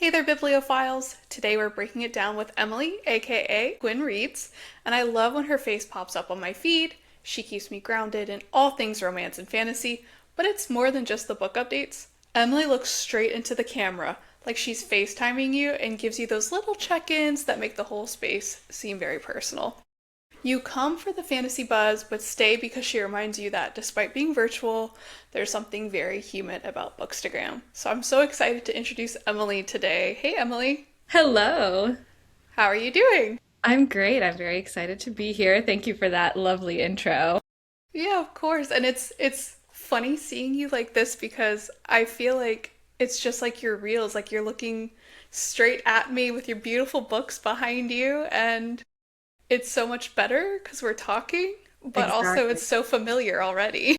Hey there, bibliophiles! Today we're breaking it down with Emily, aka Gwyn Reads, and I love when her face pops up on my feed. She keeps me grounded in all things romance and fantasy, but it's more than just the book updates. Emily looks straight into the camera, like she's FaceTiming you and gives you those little check ins that make the whole space seem very personal. You come for the fantasy buzz, but stay because she reminds you that despite being virtual, there's something very human about Bookstagram. So I'm so excited to introduce Emily today. Hey, Emily. Hello. How are you doing? I'm great. I'm very excited to be here. Thank you for that lovely intro. Yeah, of course. And it's funny seeing you like this because I feel like it's just like your reels, like you're looking straight at me with your beautiful books behind you, and it's so much better because we're talking, but also Exactly. it's so familiar already.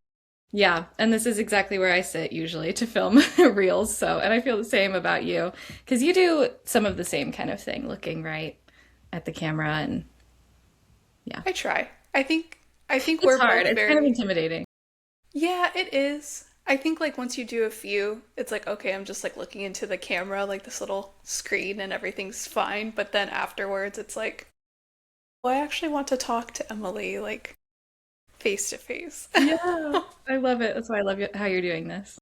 Yeah, and this is exactly where I sit usually to film reels. And I feel the same about you because you do some of the same kind of thing, looking right at the camera and yeah. I try. I think It's we're hard. both It's kind of very. intimidating. Yeah, it is. I think like once you do a few, it's like okay, I'm just like looking into the camera like this little screen and everything's fine, but then afterwards it's like, well, I actually want to talk to Emily like face to face. Yeah, I love it. That's why I love how you're doing this.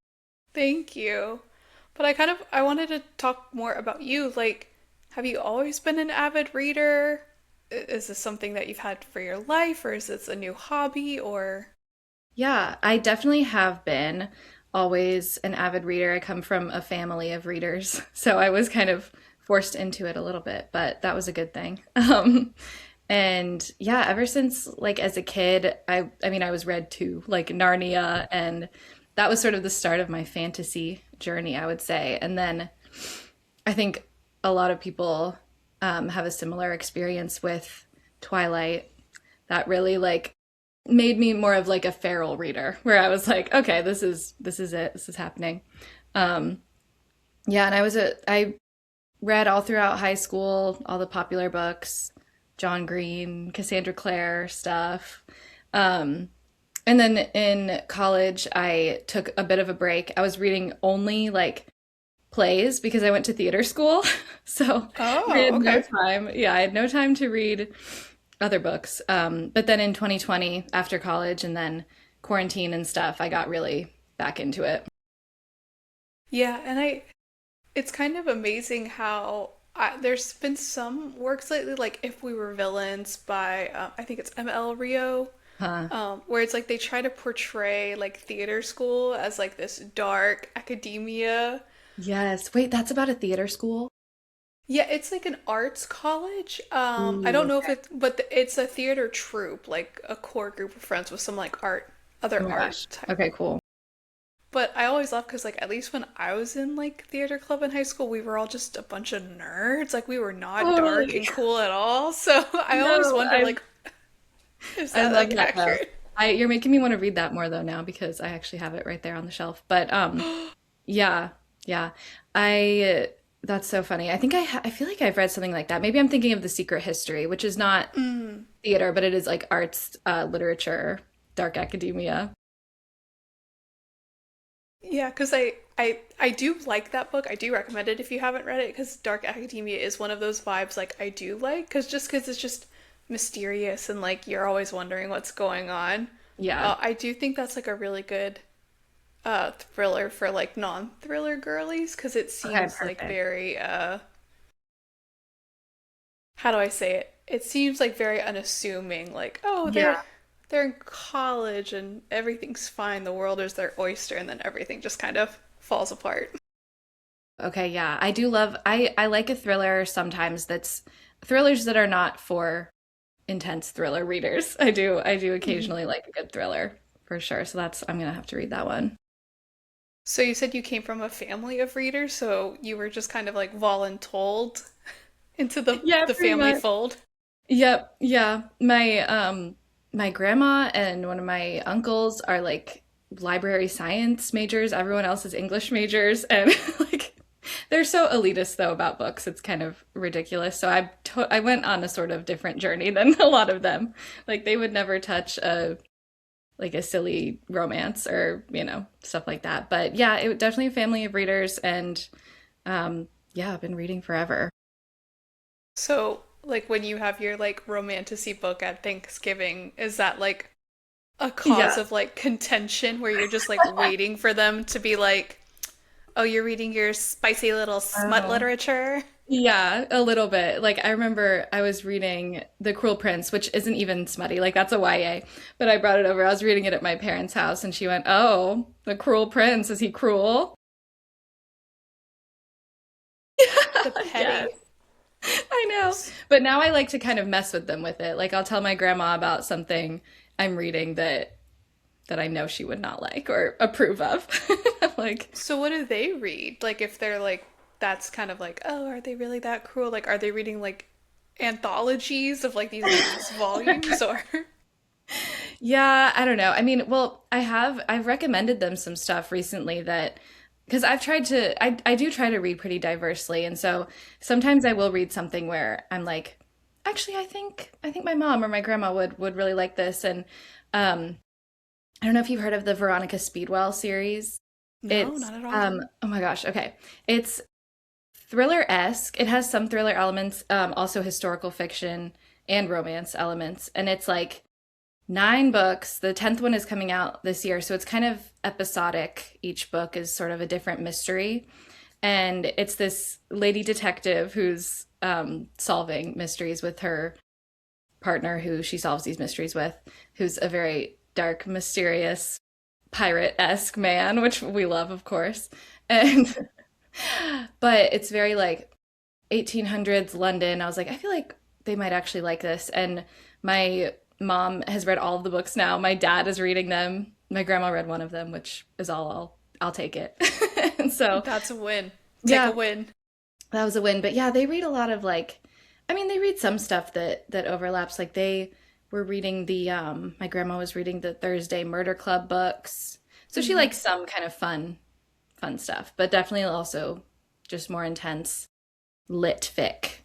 Thank you. But I wanted to talk more about you. Like, have you always been an avid reader? Is this something that you've had for your life, or is this a new hobby, or Yeah, I definitely have been always an avid reader. I come from a family of readers, so I was kind of forced into it a little bit, but that was a good thing. And yeah, ever since like as a kid, I mean I was read to like Narnia, and that was sort of the start of my fantasy journey, I would say. And then I think a lot of people have a similar experience with Twilight that really like made me more of like a feral reader where I was like, okay, this is it. This is happening. Um yeah, and I read all throughout high school, all the popular books, John Green, Cassandra Clare stuff. Um and then in college I took a bit of a break. I was reading only like plays because I went to theater school. So I oh, had no okay. time. Yeah, I had no time to read other books. But then in 2020, after college and then quarantine and stuff, I got really back into it. Yeah, and it's kind of amazing how there's been some works lately, like If We Were Villains by, I think it's ML Rio, Huh. where it's like they try to portray like theater school as like this dark academia. Yes. Wait, that's about a theater school? Yeah, it's like an arts college. I Ooh, don't know if okay. it's, but it's a theater troupe, like a core group of friends with some like Oh other my art gosh. type. Okay, cool. But I always laugh because, like, at least when I was in like theater club in high school, we were all just a bunch of nerds. Like, we were not dark Totally. and cool at all. So I always No, wonder, like, is I that love like that though. accurate? You're making me want to read that more though now because I actually have it right there on the shelf. But yeah, yeah. I That's so funny. I feel like I've read something like that. Maybe I'm thinking of The Secret History, which is not Mm. theater, but it is like arts, literature, dark academia. Yeah, because I do like that book. I do recommend it if you haven't read it because Dark Academia is one of those vibes like I do like because it's just mysterious and like you're always wondering what's going on. Yeah. I do think that's like a really good thriller for like non-thriller girlies because it Okay, seems like perfect. very how do I say it? It seems like very unassuming, like, oh, Yeah. they're in college and everything's fine, the world is their oyster, and then everything just kind of falls apart. Okay, yeah. I like a thriller sometimes that's thrillers that are not for intense thriller readers. I do Mhm. occasionally like a good thriller for sure. So that's I'm gonna have to read that one. So you said you came from a family of readers, so you were just kind of like voluntold into Yeah, the pretty family much. fold. Yep, yeah. My grandma and one of my uncles are like library science majors. Everyone else is English majors and like they're so elitist though about books. It's kind of ridiculous. So I went on a sort of different journey than a lot of them. Like they would never touch a silly romance or, stuff like that. But yeah, it definitely a family of readers and yeah, I've been reading forever. So, like when you have your like romantasy book at Thanksgiving, is that like a cause Yeah. of like contention where you're just like waiting for them to be like, "Oh, you're reading your spicy little smut Oh. literature?" Yeah, a little bit. Like I remember I was reading The Cruel Prince, which isn't even smutty, like that's a YA. But I brought it over. I was reading it at my parents' house and she went, "Oh, The Cruel Prince, is he cruel?" The Yes. petty. I know. But now I like to kind of mess with them with it. Like I'll tell my grandma about something I'm reading that I know she would not like or approve of. I'm like, So what do they read? Like if they're like that's kind of like, "Oh, are they really that cruel?" Like are they reading like anthologies of like these mass volumes or yeah, I don't know. I mean, well, I've recommended them some stuff recently that because I've tried to I do try to read pretty diversely, and so sometimes I will read something where I'm like, actually, I think my mom or my grandma would really like this, and um, I don't know if you've heard of the Veronica Speedwell series. No, It's not at all. oh my gosh, okay, it's thriller-esque. It has some thriller elements, also historical fiction and romance elements, and it's like 9 books. The 10th one is coming out this year, so it's kind of episodic. Each book is sort of a different mystery. And it's this lady detective who's solving mysteries with her partner, who she solves these mysteries with, who's a very dark, mysterious, pirate esque man, which we love, of course. And, but it's very like 1800s London. I was like, I feel like they might actually like this. And my mom has read all of the books now. My dad is reading them. My grandma read one of them, which is all I'll take it. And so, That's a win. Take a yeah, win. that was a win. But yeah, they read a lot of like I mean, they read some stuff that overlaps. Like they were reading the my grandma was reading the Thursday Murder Club books. So she Hmm. likes some kind of fun stuff, but definitely also just more intense lit fic.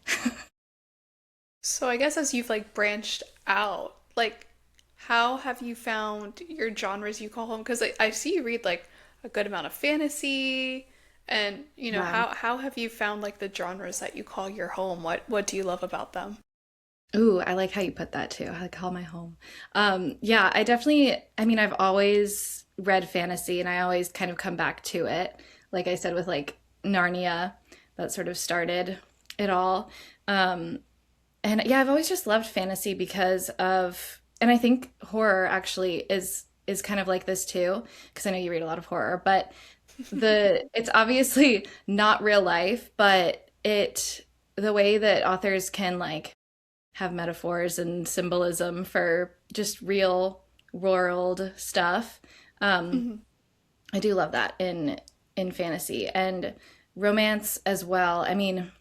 So I guess as you've like branched out, like how have you found your genres you call home? Because I see you read like a good amount of fantasy, and Yeah. how have you found like the genres that you call your home? What do you love about them? Ooh, I like how you put that too. I call my home. Yeah, I definitely, I mean, I've always read fantasy and I always kind of come back to it. Like I said, with like Narnia, that sort of started it all. Um, and yeah, I've always just loved fantasy because of, and I think horror actually is kind of like this too, because I know you read a lot of horror, but it's obviously not real life, but the way that authors can like have metaphors and symbolism for just real world stuff. Um, Hmm. I do love that in fantasy and romance as well. I mean,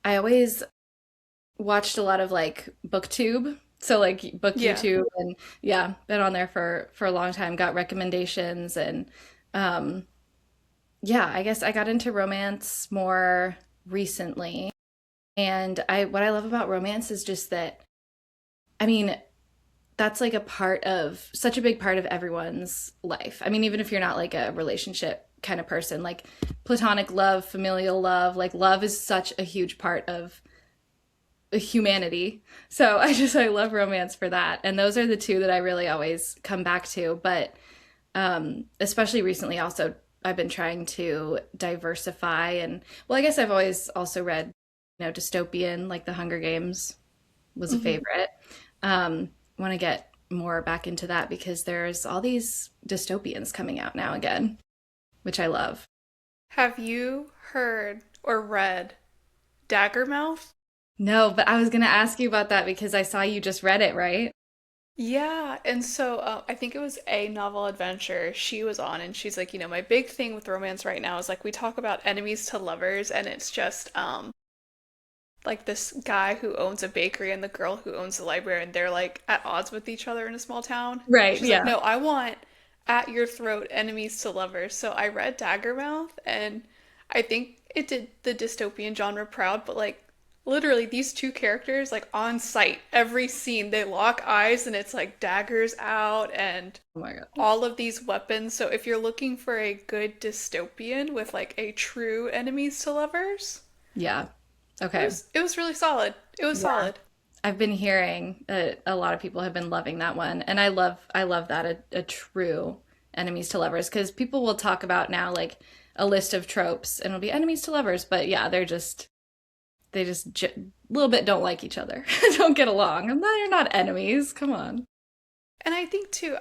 I always watched a lot of like booktube, so like book Yeah. YouTube, and yeah, been on there for a long time, got recommendations, and um yeah, I guess I got into romance more recently. And I what I love about romance is just that I mean, that's like a part of such a big part of everyone's life. I mean, even if you're not like a relationship kind of person, like platonic love, familial love, like love is such a huge part of humanity. So I love romance for that. And those are the two that I really always come back to. But especially recently, also I've been trying to diversify. And well, I guess I've always also read, dystopian, like The Hunger Games was a Hmm. favorite. Want to get more back into that because there's all these dystopians coming out now again, which I love. Have you heard or read Daggermouth? No, but I was gonna ask you about that because I saw you just read it, right? Yeah, and so I think it was a novel adventure she was on, and she's like, my big thing with romance right now is like we talk about enemies to lovers, and it's just like this guy who owns a bakery and the girl who owns the library, and they're like at odds with each other in a small town. Right, She's like, yeah. no, I want at your throat enemies to lovers. So I read Daggermouth, and I think it did the dystopian genre proud, but like literally these two characters like on sight every scene they lock eyes and it's like daggers out and Oh my God. all of these weapons. So if you're looking for a good dystopian with like a true enemies to lovers, Yeah. It Okay. was it was really solid. It was Yeah. solid. I've been hearing a lot of people have been loving that one, and I love that a true enemies to lovers because people will talk about now like a list of tropes and it'll be enemies to lovers, but yeah, they just a little bit don't like each other, don't get along. I'm not, they're not enemies. Come on. And I think too,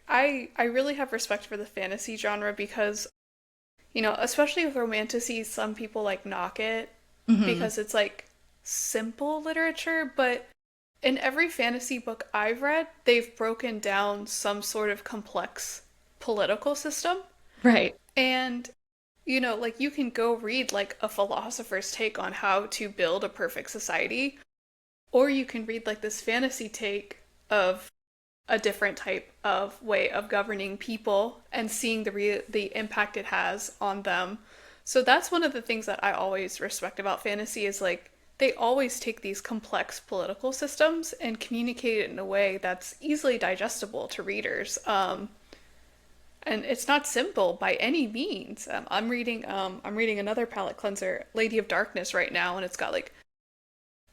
I really have respect for the fantasy genre because, especially with romantasy, some people like knock it Hmm. because it's like simple literature, but in every fantasy book I've read, they've broken down some sort of complex political system. Right. And, like you can go read like a philosopher's take on how to build a perfect society, or you can read like this fantasy take of a different type of way of governing people and seeing the impact it has on them. So that's one of the things that I always respect about fantasy is like they always take these complex political systems and communicate it in a way that's easily digestible to readers. And it's not simple by any means. I'm reading another palette cleanser, Lady of Darkness, right now, and it's got like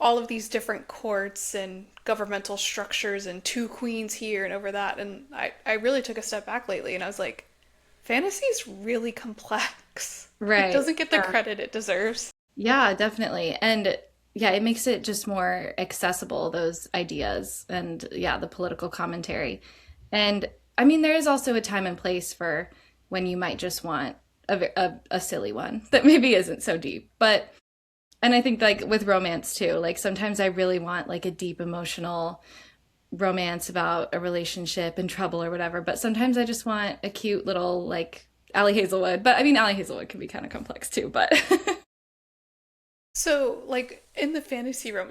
all of these different courts and governmental structures and two queens here and over that. And I really took a step back lately and I was like, fantasy is really complex. It Right. doesn't get the Yeah. credit it deserves. Yeah, definitely. And yeah, it makes it just more accessible, those ideas and yeah, the political commentary. And I mean, there is also a time and place for when you might just want a silly one that maybe isn't so deep. But, and I think like with romance too, like sometimes I really want like a deep emotional romance about a relationship and trouble or whatever. But sometimes I just want a cute little like Allie Hazelwood. But I mean, Allie Hazelwood can be kind of complex too, but So, like in the fantasy realm,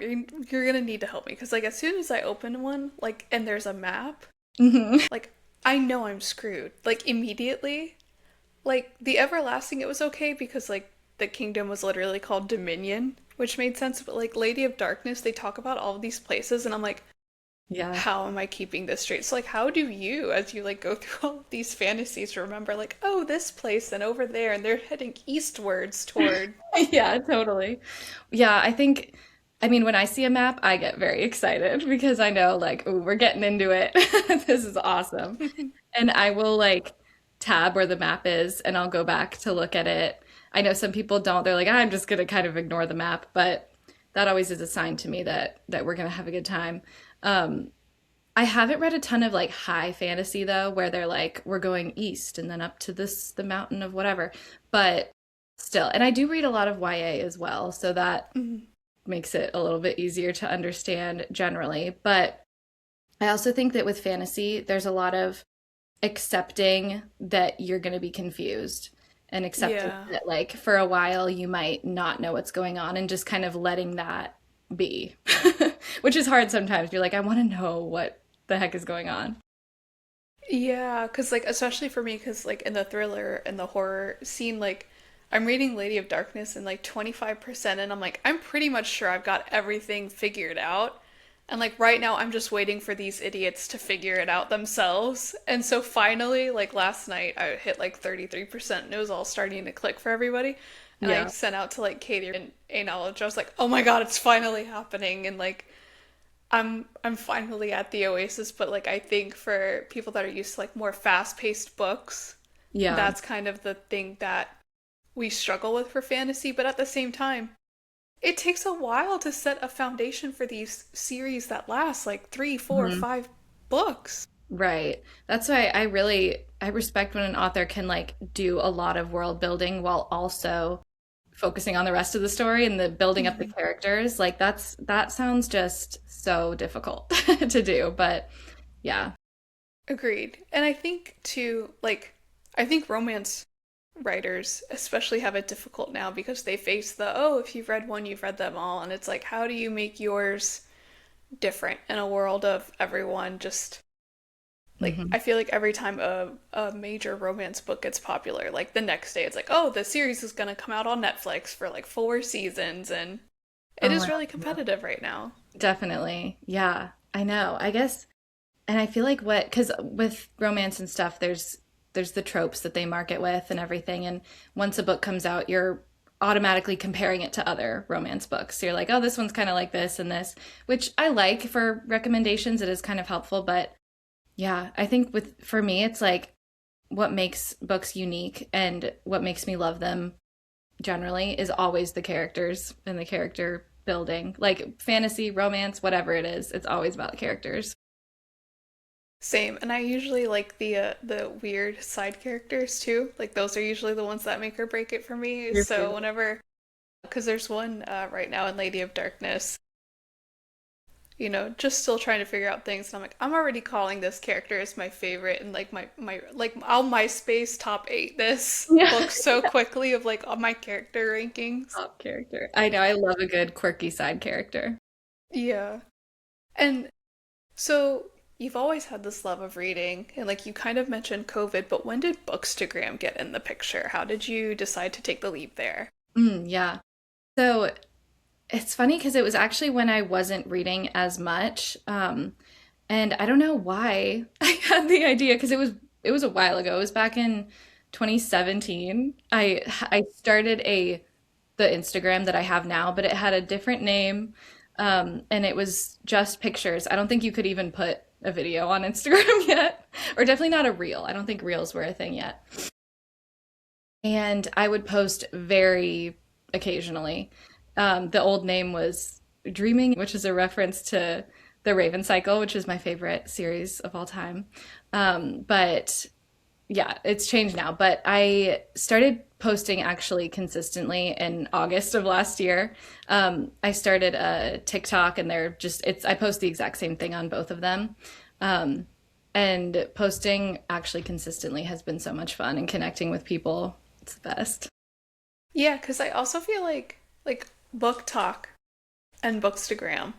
you're gonna need to help me because, like, as soon as I open one, like, and there's a map, Mhm. like, I know I'm screwed. Like immediately, like the Everlasting, it was okay because like the kingdom was literally called Dominion, which made sense. But like Lady of Darkness, they talk about all of these places, and I'm like, Yeah. how am I keeping this straight? So like, how do you, as you like go through all of these fantasies, remember like, oh, this place and over there, and they're heading eastwards toward. Yeah, totally. Yeah, I think, I mean, when I see a map, I get very excited because I know, like, ooh, we're getting into it. This is awesome. And I will, like, tab where the map is and I'll go back to look at it. I know some people don't. They're like, I'm just gonna kind of ignore the map, but that always is a sign to me that we're gonna have a good time. Um, I haven't read a ton of like high fantasy though, where they're like, we're going east and then up to this, the mountain of whatever. But still, and I do read a lot of YA as well, so that Mhm. makes it a little bit easier to understand generally. But I also think that with fantasy, there's a lot of accepting that you're going to be confused and accepting Yeah. that, like, for a while, you might not know what's going on and just kind of letting that be, which is hard sometimes. You're like, I want to know what the heck is going on. Yeah, because like especially for me, because like in the thriller and the horror scene, like I'm reading Lady of Darkness and like 25%, and I'm like, I'm pretty much sure I've got everything figured out. And like right now, I'm just waiting for these idiots to figure it out themselves. And so finally, like last night, I hit like 33%, and it was all starting to click for everybody. And I Yeah. sent out to like Katie and A Knowledge. I was like, oh my God, it's finally happening. And like I'm finally at the oasis, but like I think for people that are used to like more fast-paced books, Yeah. that's kind of the thing that we struggle with for fantasy, but at the same time, it takes a while to set a foundation for these series that last like three, four, Mhm. 5 books. Right. That's why I respect when an author can like do a lot of world building while also focusing on the rest of the story and the building up the Mhm. characters. Like that sounds just so difficult to do, but yeah. Agreed. And I think too, like, I think romance writers especially have it difficult now because they face the, oh, if you've read one, you've read them all. And it's like, how do you make yours different in a world of everyone just like Hmm. I feel like every time a major romance book gets popular, like the next day it's like, oh, the series is gonna come out on Netflix for like 4 seasons, and it Oh is my really God. competitive right now. Definitely. Yeah. I know. I guess and I feel like what because with romance and stuff, there's the tropes that they market with and everything. And once a book comes out, you're automatically comparing it to other romance books. So you're like, oh, this one's kind of like this and this, which I like for recommendations. It is kind of helpful, but yeah, I think with for me, it's like what makes books unique and what makes me love them generally is always the characters and the character building. Like fantasy, romance, whatever it is, it's always about the characters. Same, and I usually like the weird side characters too. Like those are usually the ones that make or break it for me. Your So favorite. whenever, because there's one right now in Lady of Darkness, just still trying to figure out things, and I'm like, I'm already calling this character as my favorite, and like my like I'll MySpace top eight this Yeah. book so quickly of like all my character rankings. Top character. I know, I love a good quirky side character. Yeah, and so you've always had this love of reading, and like you kind of mentioned COVID, but when did Bookstagram get in the picture? How did you decide to take the leap there? Yeah. So it's funny because it was actually when I wasn't reading as much. And I don't know why I had the idea because it was a while ago. It was back in 2017. I started a the Instagram that I have now, but it had a different name. And it was just pictures. I don't think you could even put a video on Instagram yet, or definitely not a reel. I don't think reels were a thing yet. And I would post very occasionally. The old name was Dreaming, which is a reference to the Raven Cycle, which is my favorite series of all time. But yeah, it's changed now. But I started posting actually consistently in August of last year. I started a TikTok, and I post the exact same thing on both of them. Um, and posting actually consistently has been so much fun and connecting with people. It's the best. Yeah, because I also feel like Book Talk and Bookstagram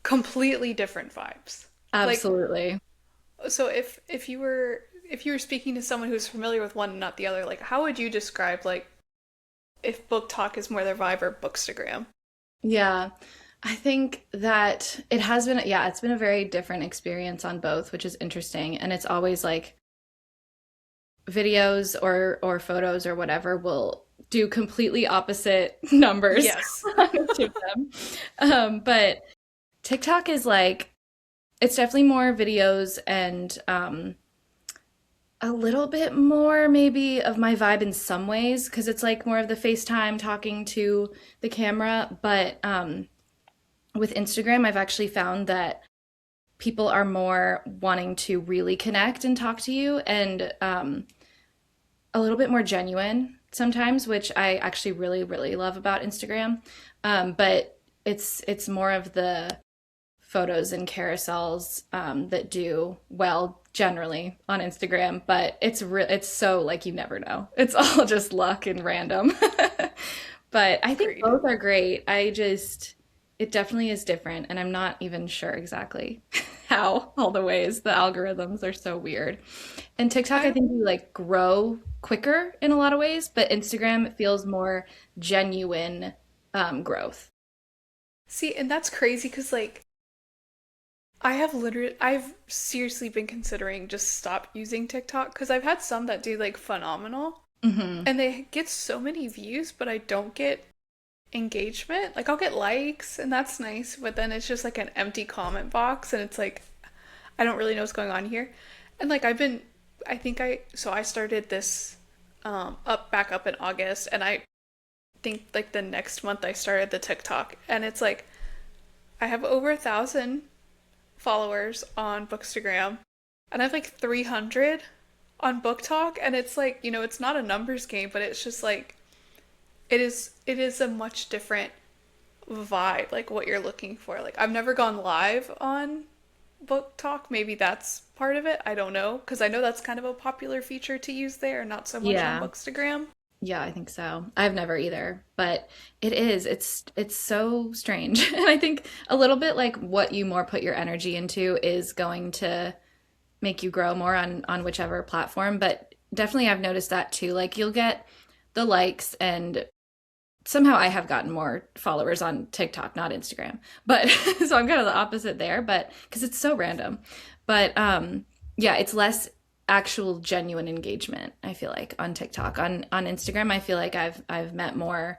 completely different vibes. Like Absolutely. so if you were speaking to someone who's familiar with one and not the other, like how would you describe like if Book Talk is more their vibe or Bookstagram? Yeah. I think that it has been, yeah, it's been a very different experience on both, which is interesting. And it's always like videos or photos or whatever will do completely opposite numbers Yes. on each of them. But TikTok is like, it's definitely more videos and a little bit more maybe of my vibe in some ways because it's like more of the FaceTime talking to the camera. But with Instagram, I've actually found that people are more wanting to really connect and talk to you and a little bit more genuine sometimes, which I actually really, really love about Instagram. But it's more of the photos and carousels that do well generally on Instagram, but it's so like you never know. It's all just luck and random. But I think Agreed. both are great. It definitely is different, and I'm not even sure exactly how all the ways the algorithms are so weird. And TikTok, I I think you like grow quicker in a lot of ways, but Instagram it feels more genuine growth. see, and that's crazy because like I've seriously been considering just stop using TikTok because I've had some that do like phenomenal Hmm. and they get so many views, but I don't get engagement. Like I'll get likes and that's nice, but then it's just like an empty comment box and it's like I don't really know what's going on here. And like I think I started this up back up in August and I think like the next month I started the TikTok and it's like I have over 1,000 followers on Bookstagram and I have like 300 on Book Talk and it's like, it's not a numbers game, but it's just like it is a much different vibe, like what you're looking for. Like I've never gone live on Book Talk. Maybe that's part of it. I don't know because I know that's kind of a popular feature to use there, not so much on Yeah. Bookstagram. Yeah, I think so. I've never either, but it's so strange. And I think a little bit like what you more put your energy into is going to make you grow more on whichever platform, but definitely I've noticed that too. Like you'll get the likes and somehow I have gotten more followers on TikTok, not Instagram. But so I'm kind of the opposite there, but because it's so random. But yeah, it's less actual genuine engagement, I feel like, on TikTok. On Instagram, I feel like I've met more,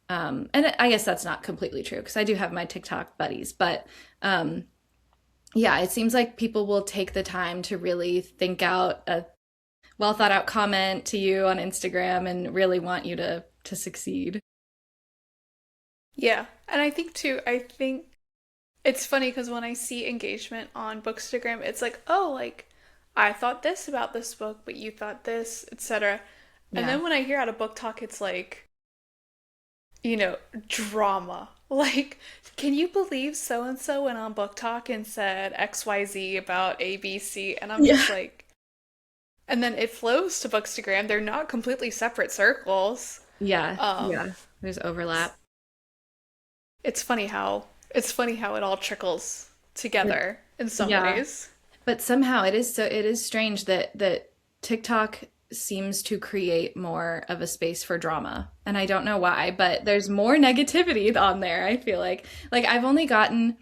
and I guess that's not completely true because I do have my TikTok buddies, but yeah, it seems like people will take the time to really think out a well thought out comment to you on Instagram and really want you to succeed. Yeah. And I think too, I think it's funny because when I see engagement on Bookstagram, it's like, oh, like I thought this about this book, but you thought this, etc. And Yeah. then when I hear out of book talk, it's like, drama. Like, can you believe so and so went on book talk and said XYZ about ABC? And I'm Yeah. just like, and then it flows to Bookstagram. They're not completely separate circles. Yeah. Um, Yeah. There's overlap. it's funny how it all trickles But together in some yeah. ways. But somehow it is strange that TikTok seems to create more of a space for drama. And I don't know why, but there's more negativity on there, I feel like. Like I've only gotten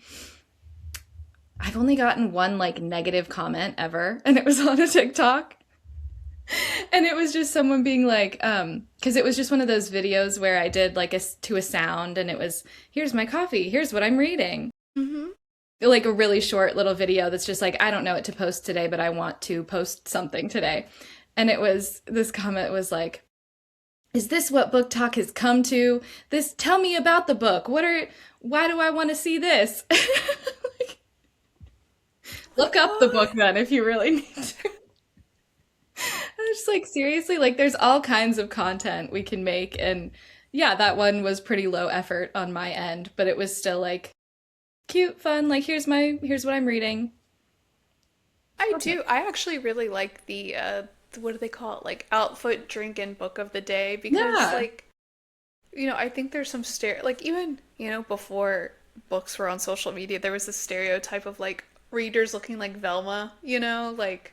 one like negative comment ever, and it was on a TikTok. And it was just someone being like, because it was just one of those videos where I did like to a sound, and it was, here's my coffee, here's what I'm reading. Hmm. Like a really short little video that's just like, I don't know what to post today, but I want to post something today. And it was, this comment was like, is this what book talk has come to? This, tell me about the book. Why do I want to see this? Like, Like look up the book what? then if you really need to. I was just like, seriously, like there's all kinds of content we can make. And yeah, that one was pretty low effort on my end, but it was still like cute, fun. Like, here's what I'm reading. I do. Perfect. I actually really like the what do they call it? Like outfit, drink, and book of the day because Yeah. like I think there's some like even before books were on social media, there was this stereotype of like readers looking like Velma, like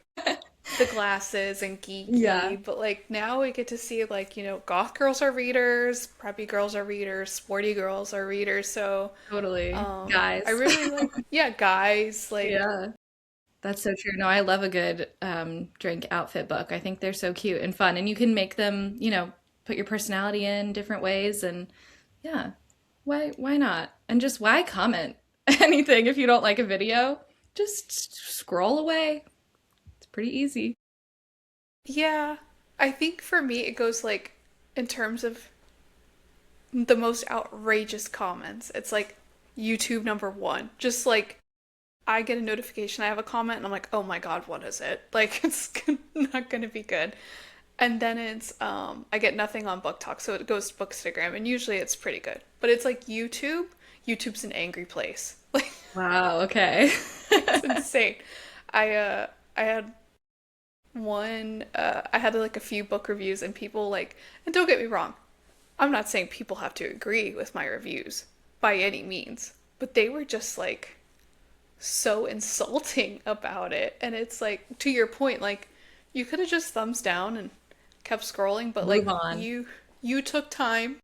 the glasses and Yeah, geeky, but like now we get to see like, goth girls are readers, preppy girls are readers, sporty girls are readers. So, totally. I Guys. really like, yeah, guys, like, Yeah. That's so true. No, I love a good drink outfit book. I think they're so cute and fun. And you can make them, put your personality in different ways and yeah. Why not? And just why comment anything if you don't like a video? Just scroll away. It's pretty easy. yeah, I think for me it goes like in terms of the most outrageous comments. It's like YouTube number one. Just like I get a notification, I have a comment, and I'm like, oh my God, what is it? Like, it's not gonna be good. And then it's I get nothing on Book Talk, so it goes to Bookstagram, and usually it's pretty good. But it's like YouTube. YouTube's an angry place. Like Wow, okay. it's insane. I had I had like a few book reviews, and people like, and don't get me wrong, I'm not saying people have to agree with my reviews by any means, but they were just like so insulting about it. And it's like, to your point, like, you could have just thumbs down and kept scrolling, but Move like, on. you took time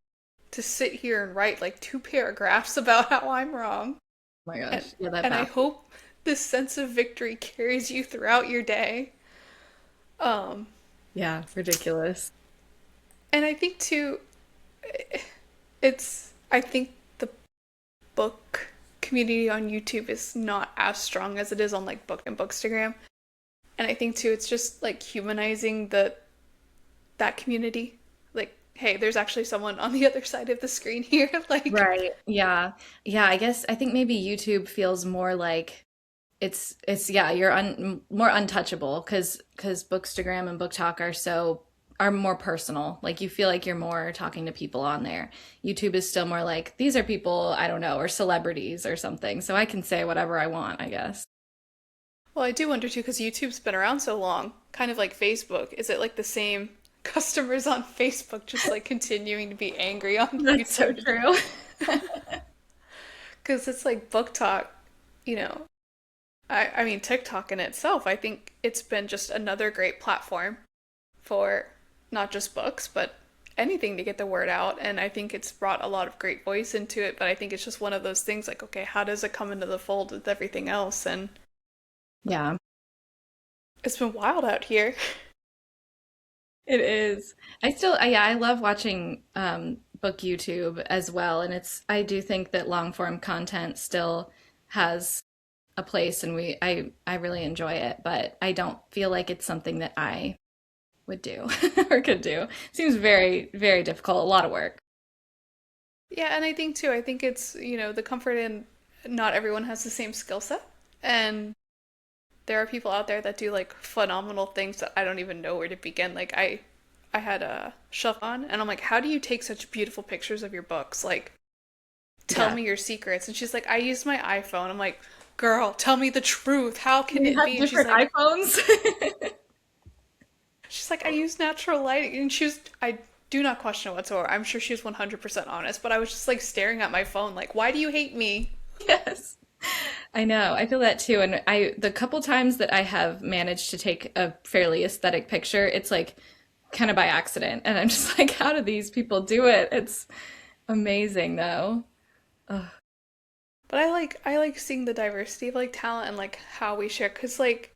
to sit here and write like two paragraphs about how I'm wrong. Oh my And, gosh. Yeah, that and I baffles. hope this sense of victory carries you throughout your day. Um, Yeah, ridiculous. and I think too, I think the book community on YouTube is not as strong as it is on like Book and Bookstagram. And I think too, it's just like humanizing that community. Like, hey, there's actually someone on the other side of the screen here. Like, Right. Yeah. Yeah, I think maybe YouTube feels more like it's yeah, you're more untouchable because Bookstagram and Book Talk are more personal. Like you feel like you're more talking to people on there. YouTube is still more like these are people I don't know or celebrities or something. So I can say whatever I want, I guess. well, I do wonder too, because YouTube's been around so long, kind of like Facebook. Is it like the same customers on Facebook just like continuing to be angry on That's so YouTube? true. Because it's like Book Talk, you know, I mean, TikTok in itself, I think it's been just another great platform for not just books, but anything to get the word out. And I think it's brought a lot of great voice into it. But I think it's just one of those things like, okay, how does it come into the fold with everything else? And Yeah. It's been wild out here. It is. Yeah, I love watching book YouTube as well, and I do think that long form content still has a place, and I really enjoy it, but I don't feel like it's something that I would do or could do. Seems very, very difficult, a lot of work. Yeah, and I think too, I think it's, the comfort in not everyone has the same skill set. And there are people out there that do like phenomenal things that I don't even know where to begin. Like I had a shelf on and I'm like, how do you take such beautiful pictures of your books? Like, tell Yeah. me your secrets. And she's like, I use my iPhone. I'm like, girl, tell me the truth. How can You it have be? And she's different like, iPhones? I use natural lighting. And I do not question it whatsoever. I'm sure she was 100% honest, but I was just like staring at my phone, like, why do you hate me? Yes. I know. I feel that too. And the couple times that I have managed to take a fairly aesthetic picture, it's like kind of by accident. And I'm just like, how do these people do it? It's amazing though. Ugh. But I like seeing the diversity of like talent and like how we share cuz like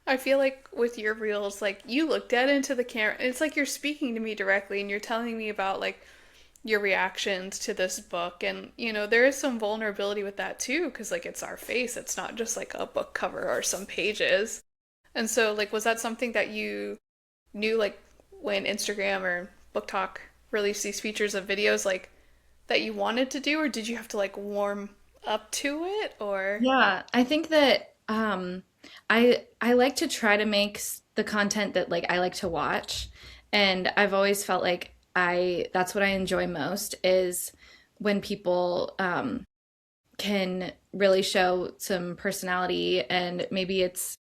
I feel like with your reels like you look dead into the camera and it's like you're speaking to me directly and you're telling me about like your reactions to this book and there is some vulnerability with that too cuz like it's our face, it's not just like a book cover or some pages. And so like was that something that you knew like when Instagram or Book Talk released these features of videos like that you wanted to do or did you have to like warm up to it or Yeah, I think that I like to try to make the content that like I like to watch, and I've always felt like I that's what I enjoy most is when people can really show some personality, and maybe it's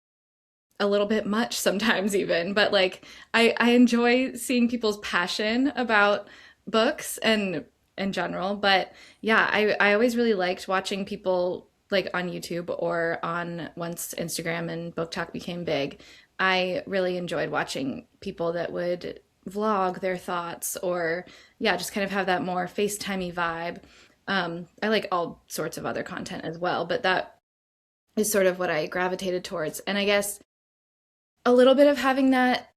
a little bit much sometimes even, but like I enjoy seeing people's passion about books and in general. But yeah, I always really liked watching people like on YouTube or on once Instagram and Book Talk became big. I really enjoyed watching people that would vlog their thoughts or yeah, just kind of have that more FaceTimey vibe. I like all sorts of other content as well, but that is sort of what I gravitated towards. And I guess a little bit of having that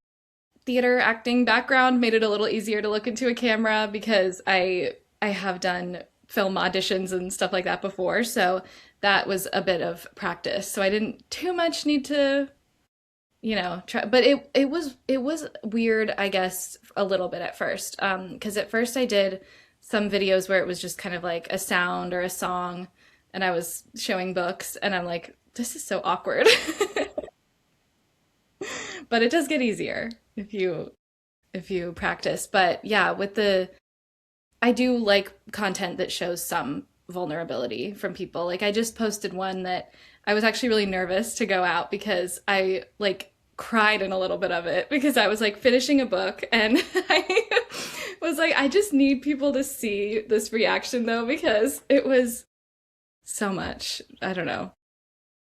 theater acting background made it a little easier to look into a camera because I have done film auditions and stuff like that before, so that was a bit of practice. So I didn't too much need to, try, but it was weird, I guess, a little bit at first. Because at first I did some videos where it was just kind of like a sound or a song and I was showing books and I'm like, this is so awkward. But it does get easier if you practice. But yeah, I do like content that shows some vulnerability from people. Like I just posted one that I was actually really nervous to go out because I like cried in a little bit of it because I was like finishing a book and I was like I just need people to see this reaction though because it was so much. I don't know.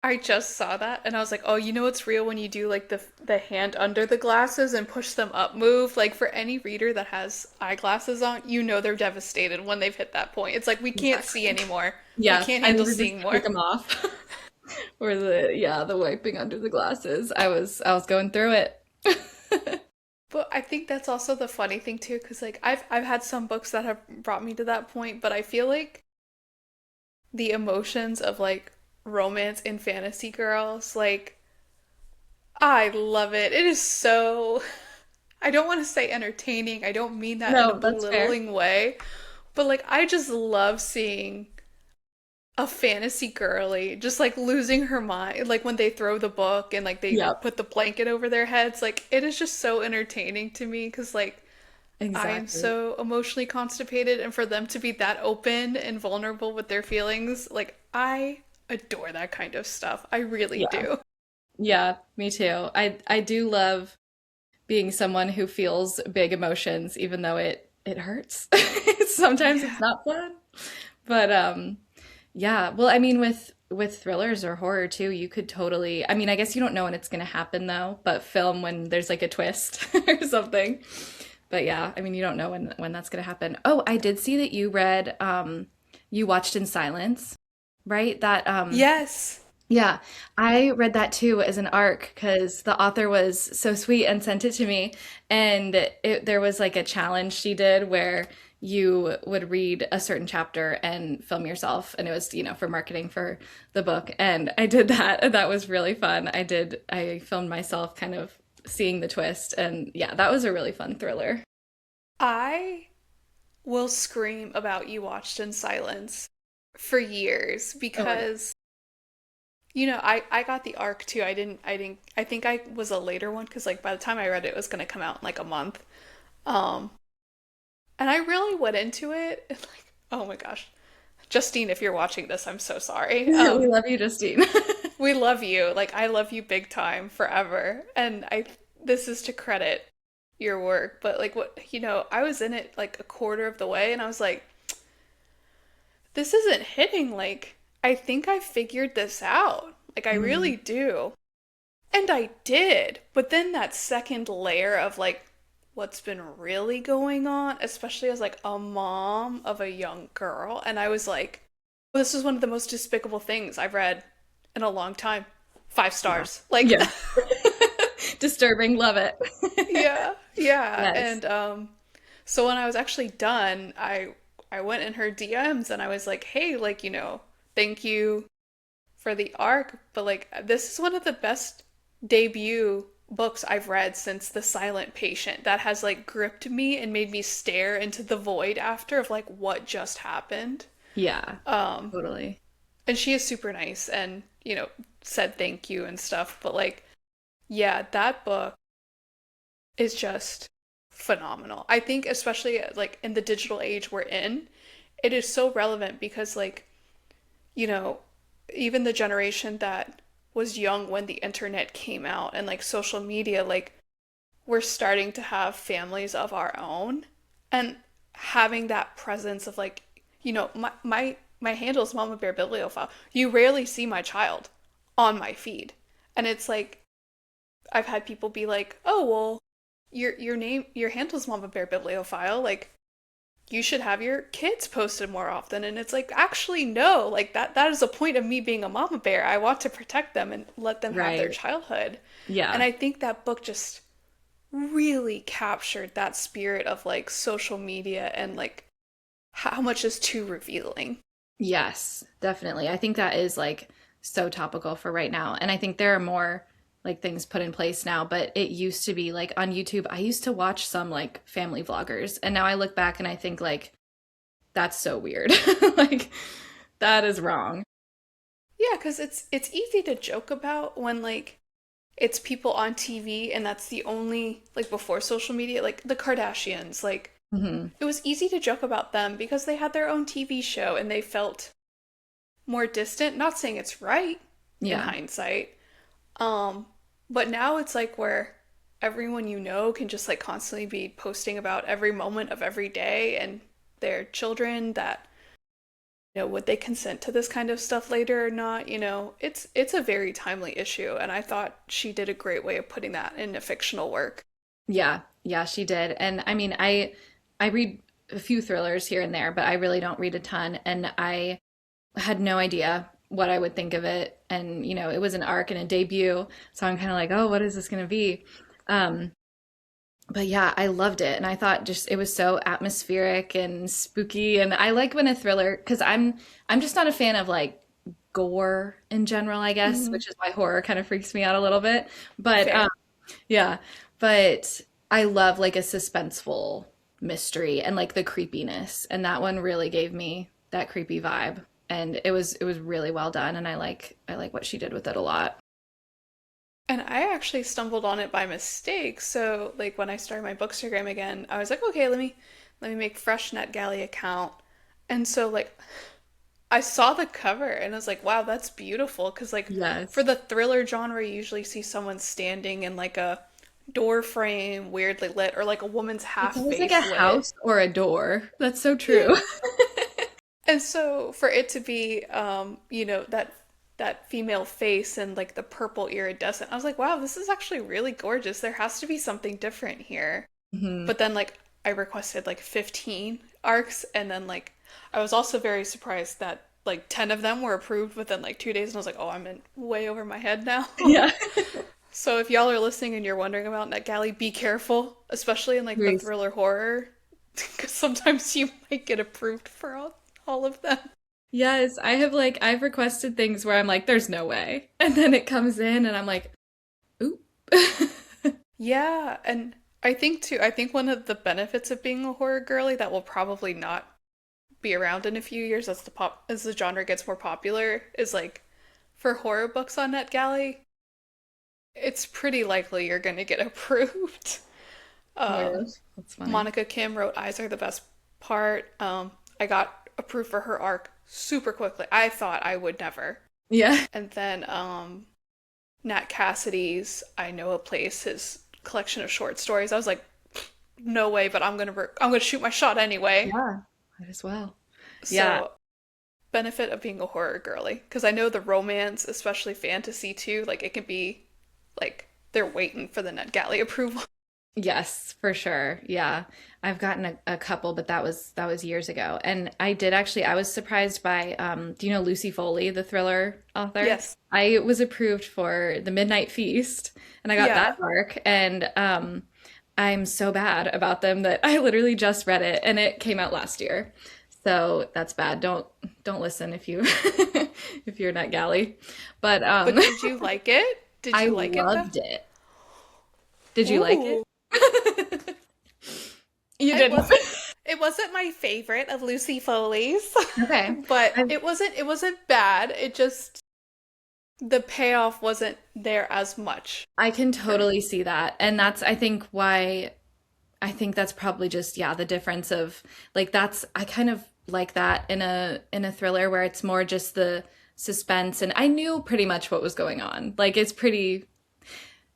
I just saw that and I was like, "Oh, you know what's real when you do like the hand under the glasses and push them up move? Like for any reader that has eyeglasses on, they're devastated when they've hit that point. It's like we can't see Exactly. anymore. We Yeah, can't I handle needed to seeing more." take them off. Or the wiping under the glasses. I was going through it. But I think that's also the funny thing too, because like I've had some books that have brought me to that point, but I feel like the emotions of like romance and fantasy girls, like I love it. It is so I don't want to say entertaining. I don't mean that in a No, that's fair. belittling way, but like I just love seeing a fantasy girly just like losing her mind like when they throw the book and like they Yep, put the blanket over their heads. Like it is just so entertaining to me because like I am exactly. so emotionally constipated, and for them to be that open and vulnerable with their feelings, like I adore that kind of stuff. I really Yeah. do. Yeah, me too. I do love being someone who feels big emotions even though it hurts. Sometimes it's Yeah. not fun. But yeah, well, I mean with thrillers or horror too, you could totally I mean, I guess you don't know when it's going to happen though, but film when there's like a twist or something. But yeah, I mean, you don't know when that's going to happen. Oh, I did see that you read you watched In Silence, right? That Yes. Yeah, I read that too as an arc because the author was so sweet and sent it to me. And there was like a challenge she did where you would read a certain chapter and film yourself. And it was, for marketing for the book. And I did that. And that was really fun. I filmed myself kind of seeing the twist. And yeah, that was a really fun thriller. I will scream about You Watched in Silence for years Oh my God. because I got the arc too. I think I was a later one because like by the time I read it, it was gonna come out in like a month. Um, and I really went into it and like, oh my gosh. Justine, if you're watching this, I'm so sorry. We love you, Justine. We love you. Like I love you big time forever. And I this is to credit your work, but like I was in it like a quarter of the way and I was like, this isn't hitting. Like I think I figured this out. Like I really Mm, do. And I did. But then that second layer of like what's been really going on, especially as like a mom of a young girl, and I was like, this is one of the most despicable things I've read in a long time. Five yeah. stars. Like Yeah. Disturbing. Love it. yeah, yeah. Yes. And so when I was actually done, I went in her DMs and I was like, "Hey, like, thank you for the arc, but like this is one of the best debut books I've read since The Silent Patient that has like gripped me and made me stare into the void after of like what just happened." Yeah, Um, totally. and she is super nice and, said thank you and stuff, but like yeah, that book is just phenomenal. I think especially like in the digital age we're in, it is so relevant because like, you know, even the generation that was young when the internet came out and like social media, like we're starting to have families of our own and having that presence of like, my handle is Mama Bear Bibliophile. You rarely see my child on my feed. And it's like I've had people be like, "Oh, well, your handle's Mama Bear Bibliophile. Like you should have your kids posted more often." And it's like, actually, no. Like that is a point of me being a mama bear. I want to protect them and let them have their Right. childhood. And Yeah. I think that book just really captured that spirit of like social media and like how much is too revealing. Yes, definitely. I think that is like so topical for right now. And I think there are more like things put in place now, but it used to be like on YouTube, I used to watch some like family vloggers, and now I look back and I think like that's so weird. Like that is wrong. Yeah, because it's easy to joke about when like it's people on TV and that's the only like before social media, like the Kardashians, like Hmm. it was easy to joke about them because they had their own TV show and they felt more distant. Not saying it's right in Yeah. hindsight. Um, but now it's like where everyone can just like constantly be posting about every moment of every day and their children that would they consent to this kind of stuff later or not? It's a very timely issue and I thought she did a great way of putting that into fictional work. Yeah. Yeah, she did. And I mean, I read a few thrillers here and there, but I really don't read a ton, and I had no idea what I would think of it. And, it was an arc and a debut. So I'm kind of like, oh, what is this going to be? Um, but yeah, I loved it. And I thought just it was so atmospheric and spooky. And I like when a thriller, because I'm just not a fan of like gore in general, I guess, Hmm. which is why horror kind of freaks me out a little bit. But Fair. yeah, but I love like a suspenseful mystery and like the creepiness. And that one really gave me that creepy vibe. And it was really well done, and I like what she did with it a lot. And I actually stumbled on it by mistake. So like when I started my Bookstagram again, I was like, okay, let me make fresh NetGalley account. And so like I saw the cover and I was like, wow, that's beautiful. Cause like for Yes. the thriller genre, you usually see someone standing in like a door frame, weirdly lit, or like a woman's It's half always like a face lit. house or a door. That's so true. Yeah. And so for it to be, that female face and like the purple iridescent, I was like, wow, this is actually really gorgeous. There has to be something different here. Hmm. But then like I requested like 15 arcs and then like I was also very surprised that like 10 of them were approved within like 2 days, and I was like, oh, I'm in way over my head now. Yeah. So if y'all are listening and you're wondering about NetGalley, be careful, especially in like the Grace. thriller horror, because sometimes you might get approved for all of them. Yes, I have like I've requested things where I'm like, there's no way. And then it comes in and I'm like, oop. Yeah, and I think too, I think one of the benefits of being a horror girly that will probably not be around in a few years as the genre gets more popular is like for horror books on NetGalley, it's pretty likely you're gonna get approved. Oh my Um, gosh, that's funny. Monica Kim wrote Eyes Are the Best Part. I got approved for her arc super quickly. I thought I would never. Yeah. And then Nat Cassidy's I Know a Place, his collection of short stories. I was like, no way, but I'm gonna shoot my shot anyway. Yeah. Might as well. Yeah. So benefit of being a horror girly because I know the romance, especially fantasy too, like it can be like they're waiting for the NetGalley approval. Yes, for sure. Yeah. I've gotten a couple, but that was years ago. And I did actually I was surprised by do you know Lucy Foley, the thriller author? Yes. I was approved for The Midnight Feast and I got Yeah. that arc and I'm so bad about them that I literally just read it and it came out last year. So that's bad. Don't listen if you if you're not galley. But But did you like it? Did I you like it though? loved it. Did you like Ooh. it? You It didn't. wasn't it wasn't my favorite of Lucy Foley's, Okay. but I've it wasn't bad. It just the payoff wasn't there as much I can for me. totally see that. And that's, I think, why I think that's probably just, yeah, the difference of like that's I kind of like that in a thriller where it's more just the suspense and I knew pretty much what was going on. Like it's pretty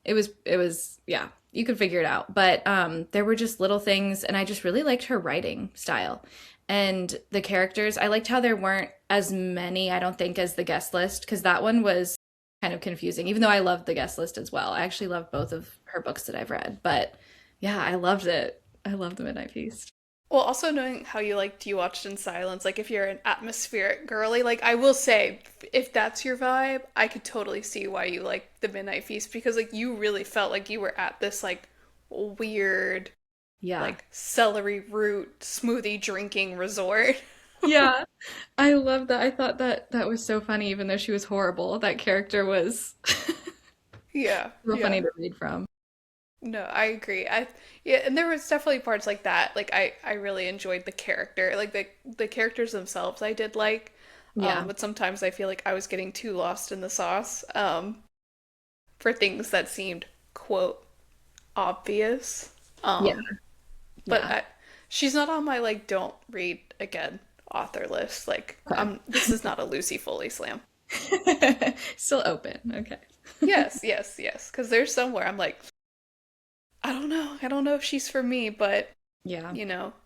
it was yeah, you could figure it out. But there were just little things and I just really liked her writing style. And the characters, I liked how there weren't as many, I don't think, as the guest list, because that one was kind of confusing, even though I loved the guest list as well. I actually love both of her books that I've read. But yeah, I loved it. I loved The Midnight Feast. Well, also knowing how you like You Watched in Silence, like if you're an atmospheric girly, like I will say, if that's your vibe, I could totally see why you like The Midnight Feast because like you really felt like you were at this like weird, Yeah. like celery root smoothie drinking resort. Yeah. I love that. I thought that that was so funny, even though she was horrible. That character was Yeah, so funny yeah. to read from. No, I agree. Yeah, and there was definitely parts like that. Like I really enjoyed the character. Like the characters themselves I did like. Yeah. But sometimes I feel like I was getting too lost in the sauce for things that seemed quote obvious. Yeah. Um but Yeah. she's not on my like don't read again author list. Like Okay. this is not a Lucy Foley slam. Still open. Okay. Yes, yes, yes. Because there's somewhere I'm like, I don't know. I don't know if she's for me, but Yeah.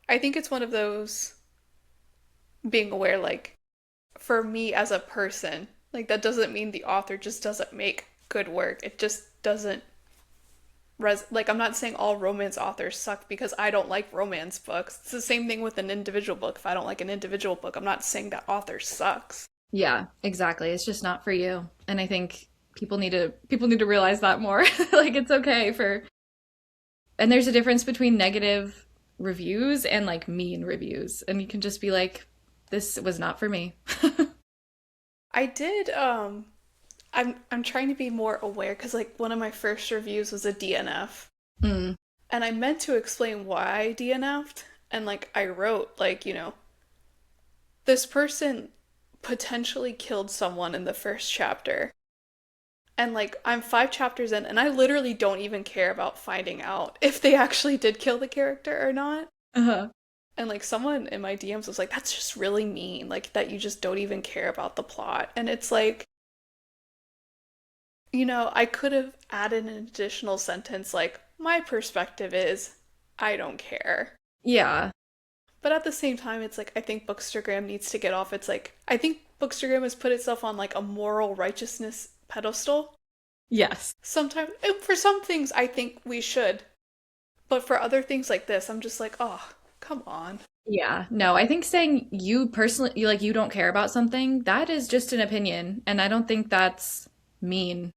I think it's one of those being aware, like, for me as a person, like, that doesn't mean the author just doesn't make good work. It just doesn't like, I'm not saying all romance authors suck because I don't like romance books. It's the same thing with an individual book. If I don't like an individual book, I'm not saying that author sucks. Yeah, exactly. It's just not for you. And I think people need to realize that more. Like it's okay for and there's a difference between negative reviews and like mean reviews. And you can just be like, this was not for me. I did, I'm trying to be more aware because, like, one of my first reviews was a DNF. Mm, And I meant to explain why I DNF'd. And like I wrote, like, this person potentially killed someone in the first chapter. And like I'm 5 chapters in and I literally don't even care about finding out if they actually did kill the character or not. uh-huh. And like someone in my DMs was like, that's just really mean, like that you just don't even care about the plot. And it's like, I could have added an additional sentence like, my perspective is I don't care. Yeah. But at the same time, it's like I think Bookstagram needs to get off. It's like I think Bookstagram has put itself on like a moral righteousness pedestal. Yes. Sometimes, for some things, I think we should, but for other things like this, I'm just like, oh, come on. Yeah, no, I think saying you personally, you don't care about something, that is just an opinion. And I don't think that's mean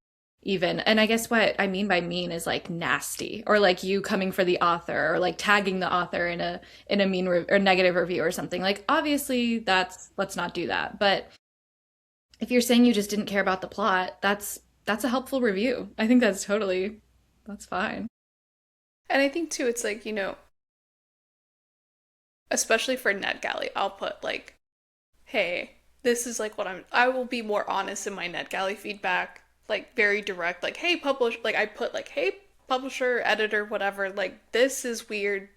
even. And I guess what I mean by mean is like nasty or like you coming for the author or like tagging the author in a mean or negative review or something. Like obviously let's not do that. But if you're saying you just didn't care about the plot, that's a helpful review. I think that's fine. And I think too, it's like, especially for NetGalley, I'll put like, hey, this is like I will be more honest in my NetGalley feedback, like very direct, like, hey, like I put like, hey, publisher, editor, whatever, like this is weird,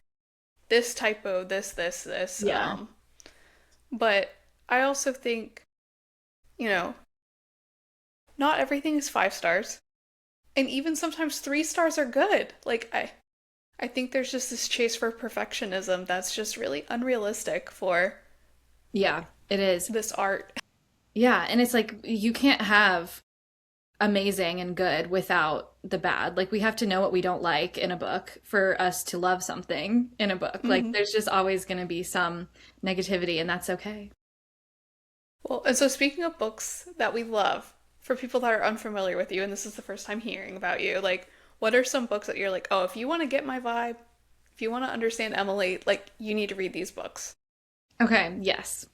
this typo, this. Yeah. But I also think, you know, not everything is 5 stars. And even sometimes 3 stars are good. I think there's just this chase for perfectionism that's just really unrealistic for Yeah, it is. this art. Yeah, and it's like you can't have amazing and good without the bad. Like we have to know what we don't like in a book for us to love something in a book. Like Hmm. there's just always going to be some negativity and that's okay. Well, and so speaking of books that we love, for people that are unfamiliar with you, and this is the first time hearing about you, like, what are some books that you're like, oh, if you want to get my vibe, if you want to understand Emily, like, you need to read these books? Okay, yes.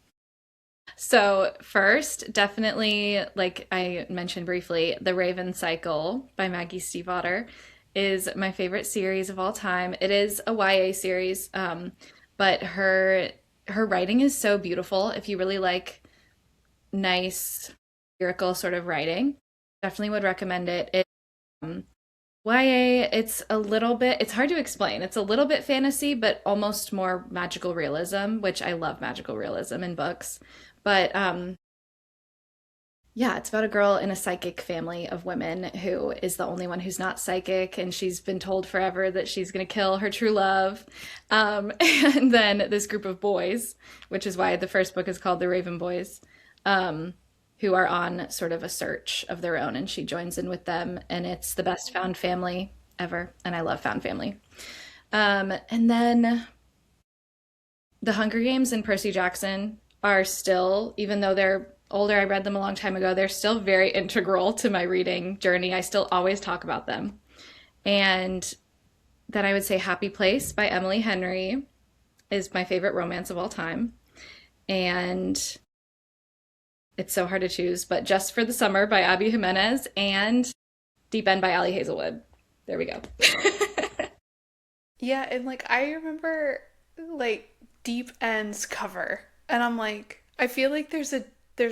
So, first, definitely, like I mentioned briefly, The Raven Cycle by Maggie Stiefvater is my favorite series of all time. It is a YA series, but her writing is so beautiful. If you really like nice lyrical sort of writing, definitely would recommend it. Um, YA, it's hard to explain. It's a little bit fantasy, but almost more magical realism, which I love magical realism in books. But yeah, it's about a girl in a psychic family of women who is the only one who's not psychic, and she's been told forever that she's going to kill her true love. And then this group of boys, which is why the first book is called The Raven Boys, um, who are on sort of a search of their own, and she joins in with them, and it's the best found family ever, and I love found family. And then The Hunger Games and Percy Jackson are still, even though they're older, I read them a long time ago, they're still very integral to my reading journey. I still always talk about them. And then I would say Happy Place by Emily Henry is my favorite romance of all time. And it's so hard to choose, but Just for the Summer by Abby Jimenez and Deep End by Ali Hazelwood. There we go. Yeah, and like, I remember, like, Deep End's cover, and I'm like, I feel like there's a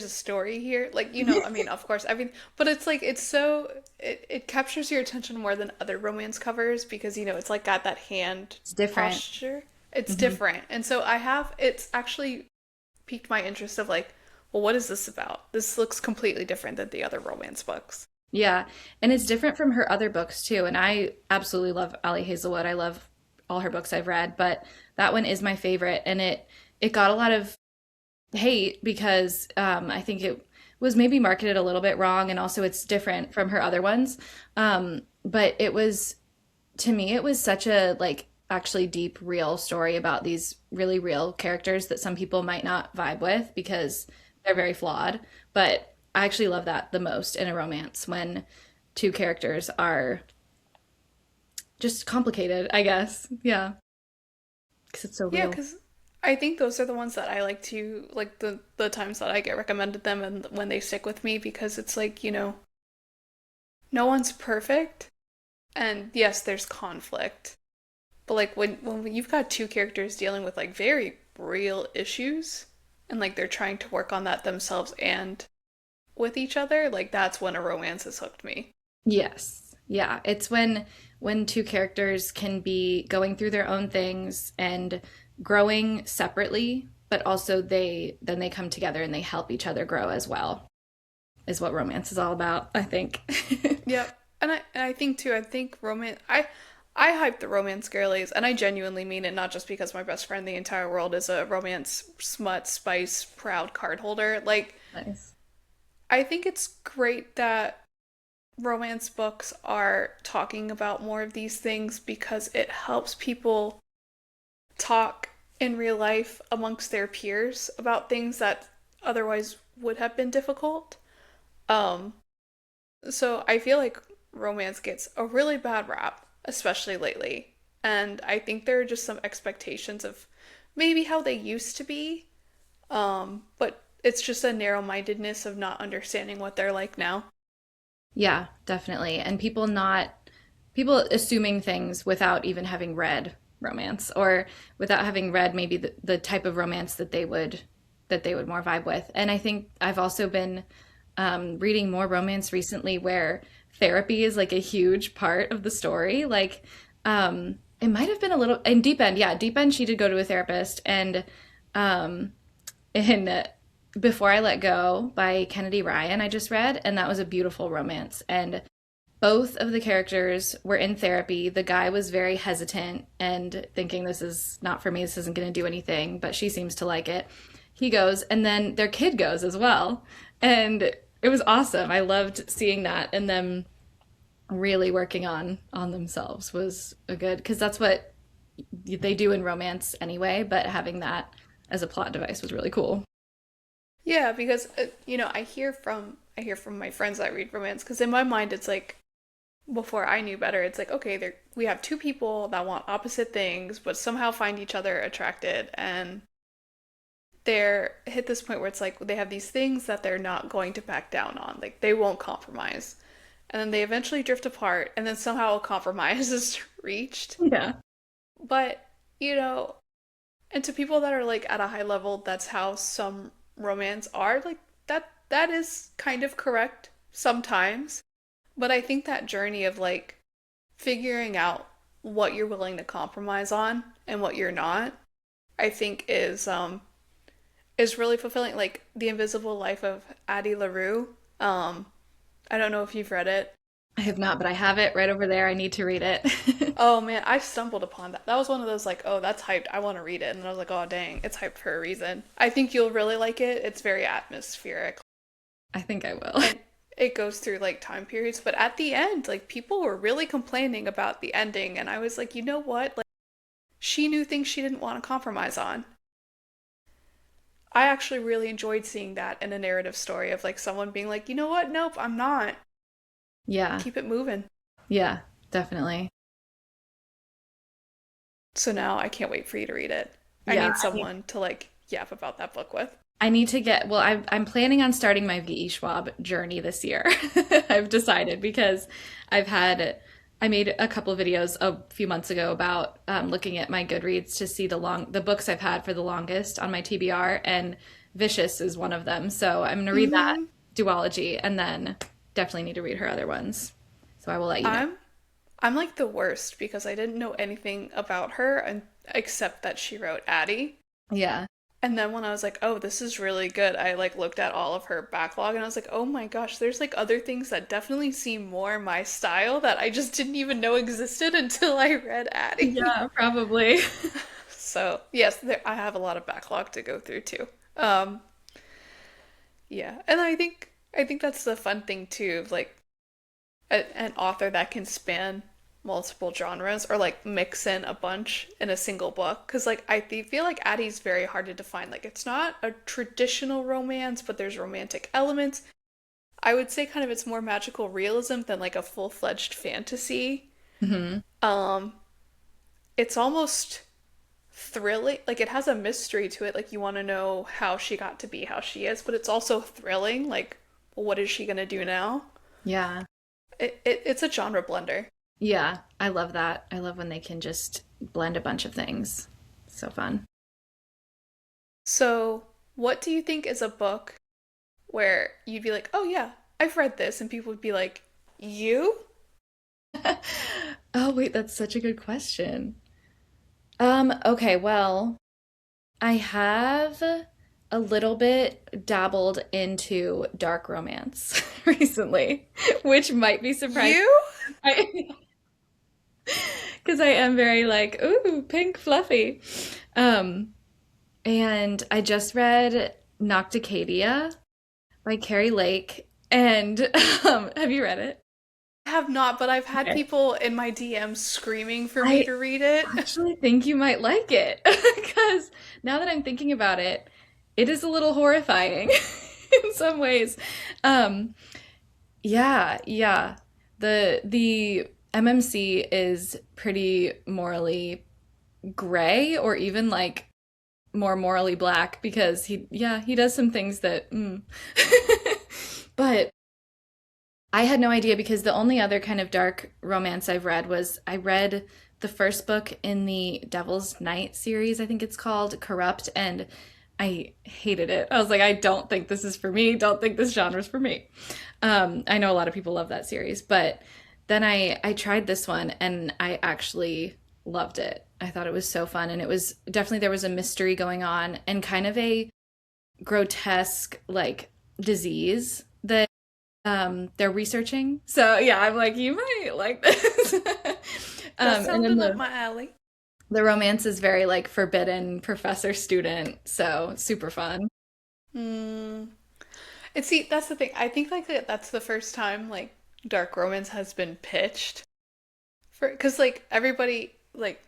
story here. Like, I mean, of course, I mean, but it's like it captures your attention more than other romance covers because it's like got that hand It's different. posture. It's Mm-hmm. different. And so it's actually piqued my interest of like, well, what is this about? This looks completely different than the other romance books. Yeah, and it's different from her other books too. And I absolutely love Ali Hazelwood. I love all her books I've read, but that one is my favorite, and it got a lot of hate because I think it was maybe marketed a little bit wrong, and also it's different from her other ones. But it was to me, it was such a like actually deep, real story about these really real characters that some people might not vibe with because they're very flawed. But I actually love that the most in a romance when two characters are just complicated, I guess. Yeah, because it's so Yeah, real. because I think those are the ones that I like to like the times that I get recommended them and when they stick with me because it's like, no one's perfect. And yes, there's conflict. But like when you've got two characters dealing with like very real issues and like they're trying to work on that themselves and with each other, like that's when a romance has hooked me. Yes. Yeah. It's when two characters can be going through their own things and growing separately, but also they come together and they help each other grow as well, is what romance is all about, I think. Yep. And I think too, I think I hype the romance girlies and I genuinely mean it not just because my best friend in the entire world is a romance smut spice proud card holder. Like Nice. I think it's great that romance books are talking about more of these things because it helps people talk in real life amongst their peers about things that otherwise would have been difficult. Um, so I feel like romance gets a really bad rap, especially lately. And I think there are just some expectations of maybe how they used to be, but it's just a narrow-mindedness of not understanding what they're like now. Yeah, definitely. And people assuming things without even having read romance or without having read maybe the type of romance that they would more vibe with. And I think I've also been reading more romance recently where therapy is like a huge part of the story. Like, it might have been a little in Deep End. Yeah, Deep End, she did go to a therapist, and um, in Before I Let Go by Kennedy Ryan, I just read, and that was a beautiful romance. And both of the characters were in therapy. The guy was very hesitant and thinking, this is not for me, this isn't going to do anything, but she seems to like it. He goes, and then their kid goes as well. And it was awesome. I loved seeing that, and them really working on themselves was a good, because that's what they do in romance anyway, but having that as a plot device was really cool. Yeah, because I hear from my friends that read romance because in my mind it's like before I knew better, it's like okay, we have two people that want opposite things but somehow find each other attracted and they're hit this point where it's like they have these things that they're not going to back down on. Like they won't compromise. And then they eventually drift apart and then somehow a compromise is reached. Yeah. But, you know, and to people that are like at a high level, that's how some romance are. Like that is kind of correct sometimes. But I think that journey of like figuring out what you're willing to compromise on and what you're not, I think is really fulfilling. Like The Invisible Life of Addie LaRue. I don't know if you've read it. I have not, but I have it right over there. I need to read it. Oh man, I stumbled upon that. That was one of those like, oh, that's hyped. I want to read it. And I was like, oh dang, it's hyped for a reason. I think you'll really like it. It's very atmospheric. I think I will. And it goes through like time periods, but at the end, like people were really complaining about the ending and I was like, you know what? Like she knew things she didn't want to compromise on. I actually really enjoyed seeing that in a narrative story of like someone being like, you know what? Nope, I'm not. Yeah. Keep it moving. Yeah, definitely. So now I can't wait for you to read it. I Yeah. need someone to like yap about that book with. I need to get, well, I'm planning on starting my V.E. Schwab journey this year. I've decided because I've had, I made a couple of videos a few months ago about looking at my Goodreads to see the books I've had for the longest on my TBR, and Vicious is one of them. So I'm going to read that Hmm. duology and then definitely need to read her other ones. So I will let you know. I'm like the worst because I didn't know anything about her and except that she wrote Addie. Yeah. And then when I was like, "Oh, this is really good," I like looked at all of her backlog and I was like, "Oh my gosh, there's like other things that definitely seem more my style that I just didn't even know existed until I read Addie." Yeah, probably. So, yes, I have a lot of backlog to go through too. Um, yeah. And I think that's the fun thing too of like an author that can span multiple genres or like mix in a bunch in a single book because like feel like Addie's very hard to define. Like it's not a traditional romance but there's romantic elements. I would say kind of it's more magical realism than like a full-fledged fantasy. Hmm. um it's almost thrilling, like it has a mystery to it, like you want to know how she got to be how she is, but it's also thrilling, like well, what is she gonna do now. Yeah. It's a genre blender. Yeah, I love that. I love when they can just blend a bunch of things. So fun. So, what do you think is a book where you'd be like, oh yeah, I've read this, and people would be like, you? Oh, wait, that's such a good question. Okay, well, I have a little bit dabbled into dark romance recently, which might be surprising. You? Because I am very like, ooh, pink fluffy. Um, and I just read Nocticadia by Carrie Lake. And have you read it? have not, but I've had Okay. people in my DMs screaming for me I to read it. actually think you might like it because now that I'm thinking about it, it is a little horrifying in some ways. Um, yeah, yeah. The MMC is pretty morally gray or even like more morally black because he does some things that But I had no idea because the only other kind of dark romance I've read was I read the first book in the Devil's Night series, I think it's called, Corrupt, and I hated it. I was like, I don't think this is for me. Don't think this genre is for me. I know a lot of people love that series, but then I tried this one and I actually loved it. I thought it was so fun, and it was definitely there was a mystery going on and kind of a grotesque like disease that they're researching. So yeah, I'm like, you might like this. That And then sounded up my alley. the romance is very like forbidden professor student, so super fun. Hmm. And see, that's the thing. I think like that's the first time like dark romance has been pitched for because like everybody like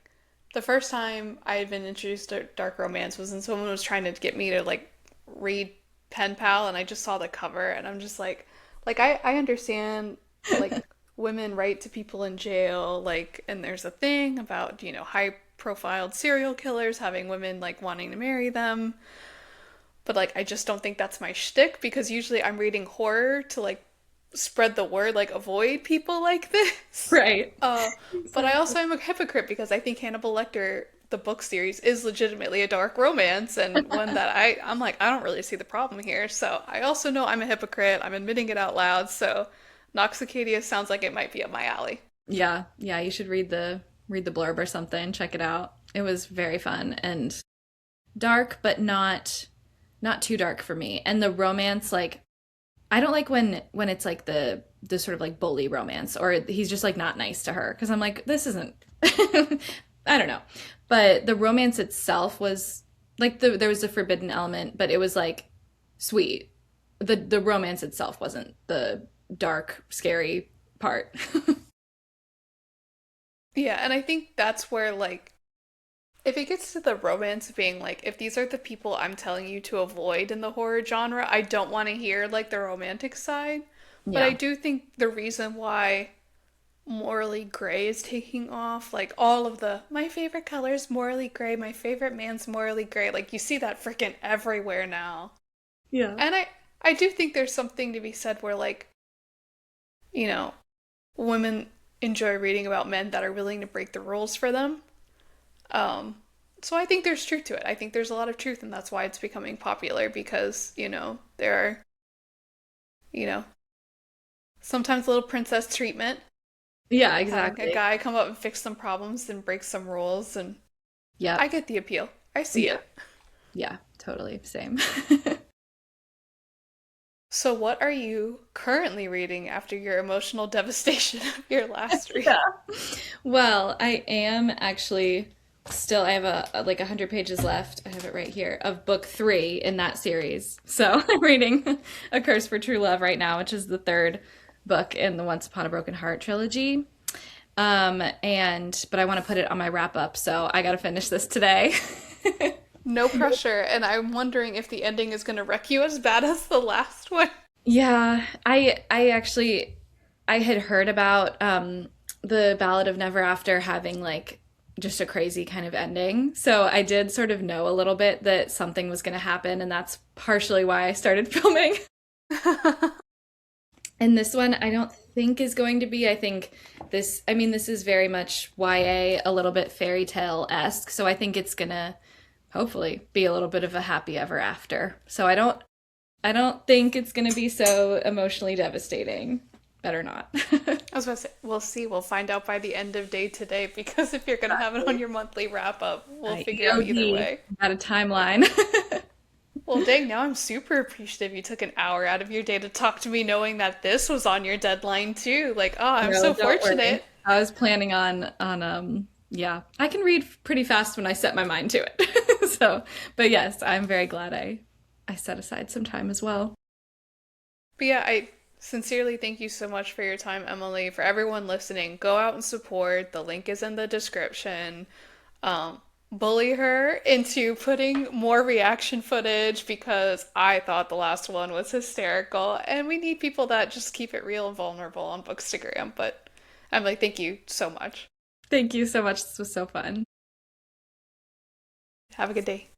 the first time I had been introduced to dark romance was when someone was trying to get me to like read Pen Pal, and I just saw the cover and I'm just like I understand like women write to people in jail like and there's a thing about high profiled serial killers having women like wanting to marry them, but like I just don't think that's my shtick because usually I'm reading horror to like spread the word, like avoid people like this. Right. Uh, but I Exactly. also am a hypocrite because I think Hannibal Lecter, the book series, is legitimately a dark romance and one that I'm like, I don't really see the problem here. So I also know I'm a hypocrite. I'm admitting it out loud. So Noxicadia sounds like it might be up my alley. Yeah, yeah, you should read the blurb or something. Check it out. It was very fun and dark, but not too dark for me. And the romance, like I don't like when it's like the sort of like bully romance or he's just like not nice to her because I'm like this isn't I don't know. But the romance itself was like there was a forbidden element, but it was like sweet. The romance itself wasn't the dark, scary part. Yeah, and I think that's where like if it gets to the romance being like, if these are the people I'm telling you to avoid in the horror genre, I don't want to hear like the romantic side. But I Yeah. do think the reason why morally gray is taking off, like all of the my favorite color is morally gray, my favorite man's morally gray, like you see that freaking everywhere now. Yeah. And I do think there's something to be said where like, you know, women enjoy reading about men that are willing to break the rules for them. Um, so I think there's truth to it. I think there's a lot of truth, and that's why it's becoming popular because, there are, you know, sometimes a little princess treatment, Yeah, having a exactly. guy come up and fix some problems and break some rules, and I Yep. get the appeal. I see Yeah. it. Yeah, totally. Same. So, what are you currently reading after your emotional devastation of your last read? Yeah. Well, I am actually still, I have like 100 pages left. I have it right here of book three in that series. So I'm reading A Curse for True Love right now, which is the third book in the Once Upon a Broken Heart trilogy. But I want to put it on my wrap up, so I got to finish this today. No pressure, and I'm wondering if the ending is going to wreck you as bad as the last one. Yeah, I actually I had heard about the Ballad of Never After having like just a crazy kind of ending. So I did sort of know a little bit that something was going to happen, and that's partially why I started filming. And this one I don't think is going to be. I think I mean, this is very much YA, a little bit fairy tale-esque. So I think it's gonna hopefully be a little bit of a happy ever after. So I don't think it's going to be so emotionally devastating. Better not. I was about to say, we'll see. We'll find out by the end of day today because if you're going to have it on Exactly. your monthly wrap up, we'll figure out either EOD. way. Got a timeline. Well, dang, now I'm super appreciative you took an hour out of your day to talk to me knowing that this was on your deadline too. Like, oh, I'm No, so don't worry. fortunate. I was planning on yeah. I can read pretty fast when I set my mind to it. So, but yes, I'm very glad I set aside some time as well. But yeah, Sincerely, thank you so much for your time, Emily. For everyone listening, go out and support. The link is in the description. Um, Bully her into putting more reaction footage because I thought the last one was hysterical, and we need people that just keep it real and vulnerable on Bookstagram. But Emily, thank you so much. Thank you so much. This was so fun. Have a good day.